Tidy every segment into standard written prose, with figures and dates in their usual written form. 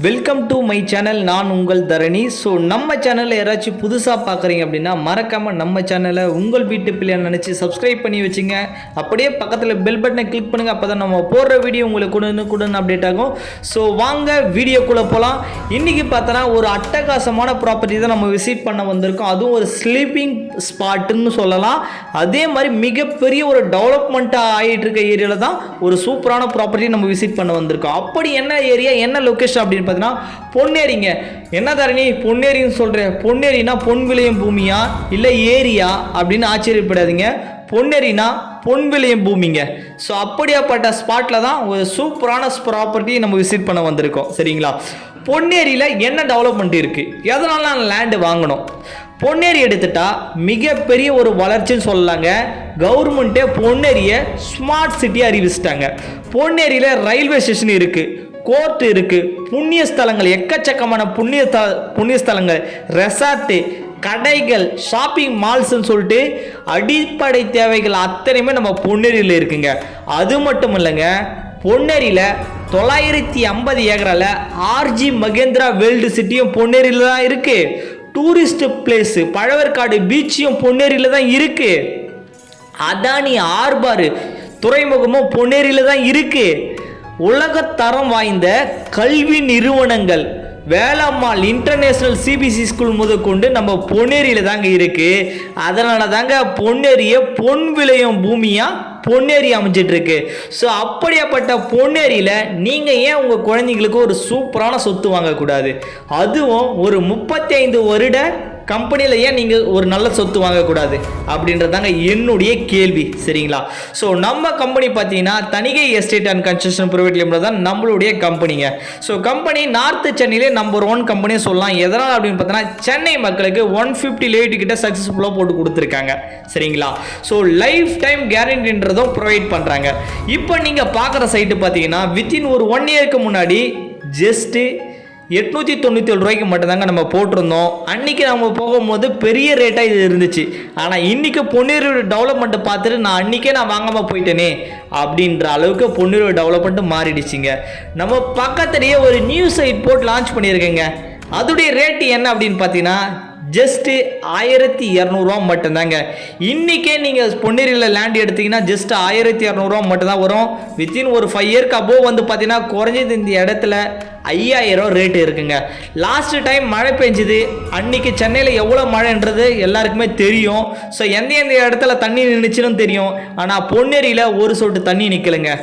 Welcome to my channel. நான் உங்கள் தரணி. So நம்ம சேனலில் யாராச்சும் புதுசாக பார்க்குறீங்க அப்படின்னா மறக்காமல் நம்ம சேனலை உங்கள் வீட்டு பிள்ளைன்னு நினச்சி சப்ஸ்கிரைப் பண்ணி வச்சுங்க. அப்படியே பக்கத்தில் பெல் பட்டனை கிளிக் பண்ணுங்கள். அப்போ தான் நம்ம போடுற வீடியோ உங்களுக்கு உடனுக்குடன் அப்டேட் ஆகும். ஸோ வாங்க வீடியோக்குள்ளே போகலாம். இன்றைக்கி பார்த்தோன்னா ஒரு அட்டகாசமான ப்ராப்பர்ட்டி தான் நம்ம விசிட் பண்ண வந்திருக்கோம். அதுவும் ஒரு ஸ்லீப்பிங் ஸ்பாட்டுன்னு சொல்லலாம். அதே மாதிரி மிகப்பெரிய ஒரு டெவலப்மெண்ட்டாக ஆகிட்டு இருக்க ஏரியாவில் தான் ஒரு சூப்பரான ப்ராப்பர்ட்டி நம்ம விசிட் பண்ண வந்திருக்கோம். அப்படி என்ன ஏரியா, என்ன லொக்கேஷன் அப்படின்னு பார்த்தீங்கன்னா பொன்னேரிங்க. என்ன தரணி பொன்னேரின்னு சொல்கிறேன்? பொன்னேரினா பொன் விளையும் பூமியா இல்லை ஏரியா அப்படின்னு ஆச்சரியப்படாதீங்க. பொன்னேரினா பொன் விளையும் பூமிங்க. ஸோ அப்படியாப்பட்ட ஸ்பாட்டில் தான் ஒரு சூப்பரான ப்ராப்பர்ட்டி நம்ம விசிட் பண்ண வந்திருக்கோம். சரிங்களா? பொன்னேரியில் என்ன டெவலப்மெண்ட் இருக்குது, எதனால நான் லேண்டு வாங்கணும்? பொன்னேரி எடுத்துட்டா மிகப்பெரிய ஒரு வளர்ச்சின்னு சொல்லலாங்க. கவர்மெண்ட்டே பொன்னேரியை ஸ்மார்ட் சிட்டியாக அறிவிச்சிட்டாங்க. பொன்னேரியில் ரயில்வே ஸ்டேஷன் இருக்குது, கோர்ட் இருக்குது, புண்ணிய ஸ்தலங்கள் எக்கச்சக்கமான புண்ணிய ஸ்தலங்கள், ரெசார்ட்டு, கடைகள், ஷாப்பிங் மால்ஸ்ன்னு சொல்லிட்டு அடிப்படை தேவைகள் அத்தனையுமே நம்ம பொன்னேரியில் இருக்குங்க. அது மட்டும் இல்லைங்க, பொன்னேரியில் 950 ஏக்கரால் ஆர்ஜி மகேந்திரா வேர்ல்டு சிட்டியும் பொன்னேரியில் தான் இருக்குது. டூரிஸ்ட் பிளேஸு பழவேற்காடு பீச்சும் பொன்னேரியில் தான் இருக்குது. அதானி ஆர்பார் துறைமுகமும் பொன்னேரியில் தான் இருக்குது. உலகத்தரம் வாய்ந்த கல்வி நிறுவனங்கள், வேலம்மாள் இன்டர்நேஷ்னல் சிபிசி ஸ்கூல் முதற்கொண்டு நம்ம பொன்னேரியில் தாங்க இருக்குது. அதனால தாங்க பொன்னேரியை பொன் விளையும் பூமியாக பொன்னேரி அமைஞ்சிட்டு இருக்கு. ஸோ அப்படியாப்பட்ட பொன்னேரியில் நீங்கள் ஏன் உங்கள் குழந்தைங்களுக்கு ஒரு சூப்பரான சொத்து வாங்கக்கூடாது? அதுவும் ஒரு 35 வருட கம்பெனியில் ஏன் நீங்கள் ஒரு நல்ல சொத்து வாங்கக்கூடாது அப்படின்றதாங்க என்னுடைய கேள்வி. சரிங்களா? ஸோ நம்ம கம்பெனி பார்த்தீங்கன்னா Thanigai estate and construction private limited தான் நம்மளுடைய கம்பெனிங்க. ஸோ கம்பெனி நார்த் சென்னையிலே நம்பர் 1 கம்பெனியை சொல்லலாம். எதனால் அப்படின்னு பார்த்தோன்னா சென்னை மக்களுக்கு 150 லேட் கிட்ட சக்ஸஸ்ஃபுல்லாக போட்டு கொடுத்துருக்காங்க. சரிங்களா? ஸோ லைஃப் டைம் கேரண்டின்றதும் ப்ரொவைட் பண்ணுறாங்க. இப்போ நீங்கள் பார்க்குற சைட்டு பார்த்தீங்கன்னா வித்தின் ஒரு 1 இயருக்கு முன்னாடி ஜஸ்ட்டு 897 ரூபாய்க்கு மட்டும்தாங்க நம்ம போட்டிருந்தோம். அன்றைக்கி நம்ம போகும்போது பெரிய ரேட்டாக இது இருந்துச்சு. ஆனால் இன்றைக்கி பொன்னேரியோட டெவலப்மெண்ட்டை பார்த்துட்டு நான் அன்றைக்கே வாங்காமல் போயிட்டேனே அப்படின்ற அளவுக்கு பொன்னேரியோட டெவலப்மெண்ட்டு மாறிடுச்சிங்க. நம்ம பக்கத்துலேயே ஒரு நியூ சைட் போட்டு லான்ச் பண்ணியிருக்கேங்க. அதோடைய ரேட்டு என்ன அப்படின்னு பார்த்தீங்கன்னா ஜஸ்ட்டு 1200 மட்டும்தாங்க. இன்றைக்கே நீங்கள் பொன்னேரியில் லேண்ட் எடுத்தீங்கன்னா ஜஸ்ட் 1200 மட்டும்தான் வரும். வித்தின் ஒரு 5 இயர்க்கு அபோவ் வந்து பார்த்தீங்கன்னா குறைஞ்சது இந்த இடத்துல 5000 ரேட்டு இருக்குங்க. லாஸ்ட் டைம் மழை பெஞ்சுது. அன்றைக்கி சென்னையில் எவ்வளோ மழைன்றது எல்லாருக்குமே தெரியும். ஸோ எந்த இடத்துல தண்ணி நின்றுச்சுன்னு தெரியும். ஆனால் பொன்னேரியில் ஒரு சொட்டு தண்ணி நிற்கலைங்க.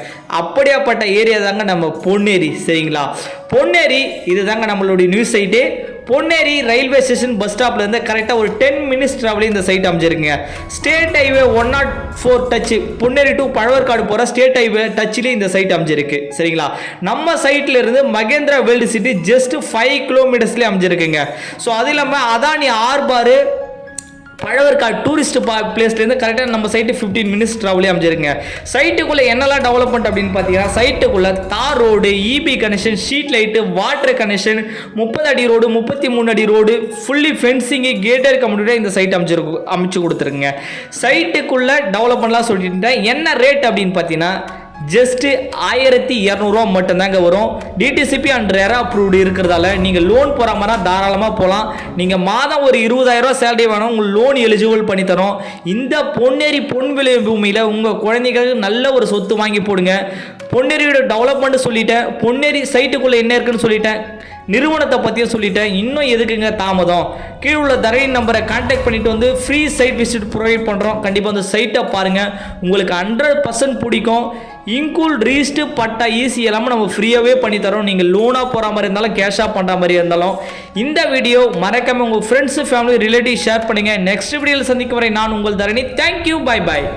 அப்படியாப்பட்ட ஏரியா தாங்க நம்ம பொன்னேரி. சரிங்களா? பொன்னேரி இது தாங்க நம்மளுடைய news site. Ponneri railway station bus ஸ்டாப்லேருந்து கரெக்டாக ஒரு 10 மினிட்ஸ் ட்ராவலில் இந்த சைட் அமைஞ்சிருக்குங்க. State highway 104 touch, Ponneri to Pazhaverkadu போகிற ஸ்டேட் ஹைவே டச்சிலே இந்த சைட் அமைஞ்சிருக்கு. சரிங்களா? நம்ம சைட்டில் இருந்து மகேந்திரா வேர்ல்டு சிட்டி ஜஸ்ட் 5 கிலோமீட்டர்ஸ்லேயே அமைஞ்சிருக்குங்க. ஸோ அது இல்லாமல் அதானி ஆர்பார் பழவேற்காடு டூரிஸ்ட் பிளேஸ்லேருந்து கரெக்டாக நம்ம சைட்டு 15 மினிட்ஸ் ட்ராவலே அமைஞ்சிருங்க. சைட்டுக்குள்ளே என்னெல்லாம் டெவலப்மெண்ட் அப்படின்னு பார்த்தீங்கன்னா சைட்டுக்குள்ளே தார் road, EB connection, street light, water connection, 30 அடி ரோடு, 33 அடி ரோடு, ஃபுல்லி ஃபென்சிங்கு, கேட்டர் கம்யூனிட்டியாக இந்த சைட் அமைச்சு கொடுத்துருக்குங்க. சைட்டுக்குள்ளே டெவலப்மெண்ட்லாம் சொல்லிட்டு என்ன ரேட் அப்படின்னு பார்த்தீங்கன்னா ஜஸ்ட்டு 1200 மட்டும்தாங்க வரும். டிடிசிபி அண்ட் ரெரா அப்ரூவ்டு இருக்கிறதால நீங்கள் லோன் போகிற மாதிரி தாராளமாக போகலாம். நீங்கள் மாதம் ஒரு 20000 சேலரி வேணும், உங்களுக்கு லோன் எலிஜிபிள் பண்ணி தரோம். இந்த பொன்னேரி பொன் விளை பூமியில் உங்கள் குழந்தைகளுக்கு நல்ல ஒரு சொத்து வாங்கி போடுங்க. பொன்னேரியோட டெவலப்மெண்ட் சொல்லிட்டேன், பொன்னேரி சைட்டுக்குள்ளே என்ன இருக்குன்னு சொல்லிட்டேன், நிறுவனத்தை பற்றியும் சொல்லிட்டேன். இன்னும் எதுக்குங்க தாமதம்? கீழே உள்ள தரையின் நம்பரை கான்டாக்ட் பண்ணிட்டு வந்து ஃப்ரீ சைட் விசிட் ப்ரொவைட் பண்ணுறோம். கண்டிப்பாக வந்து சைட்டை பாருங்கள், உங்களுக்கு 100% பிடிக்கும். இன்கூல் ரீஸ்ட்டு பட்டா ஈஸி எல்லாமே நம்ம ஃப்ரீயாகவே பண்ணி தரோம். நீங்கள் லோனாக போகிற மாதிரி இருந்தாலும் கேஷாக பண்ணுற மாதிரி இருந்தாலும். இந்த வீடியோ மறக்காமல் உங்கள் ஃப்ரெண்ட்ஸு, ஃபேமிலி, ரிலேட்டிவ் ஷேர் பண்ணுங்கள். நெக்ஸ்ட் வீடியோவில் சந்திக்கும் வரை நான் உங்கள் தரணி. Thank you, bye bye.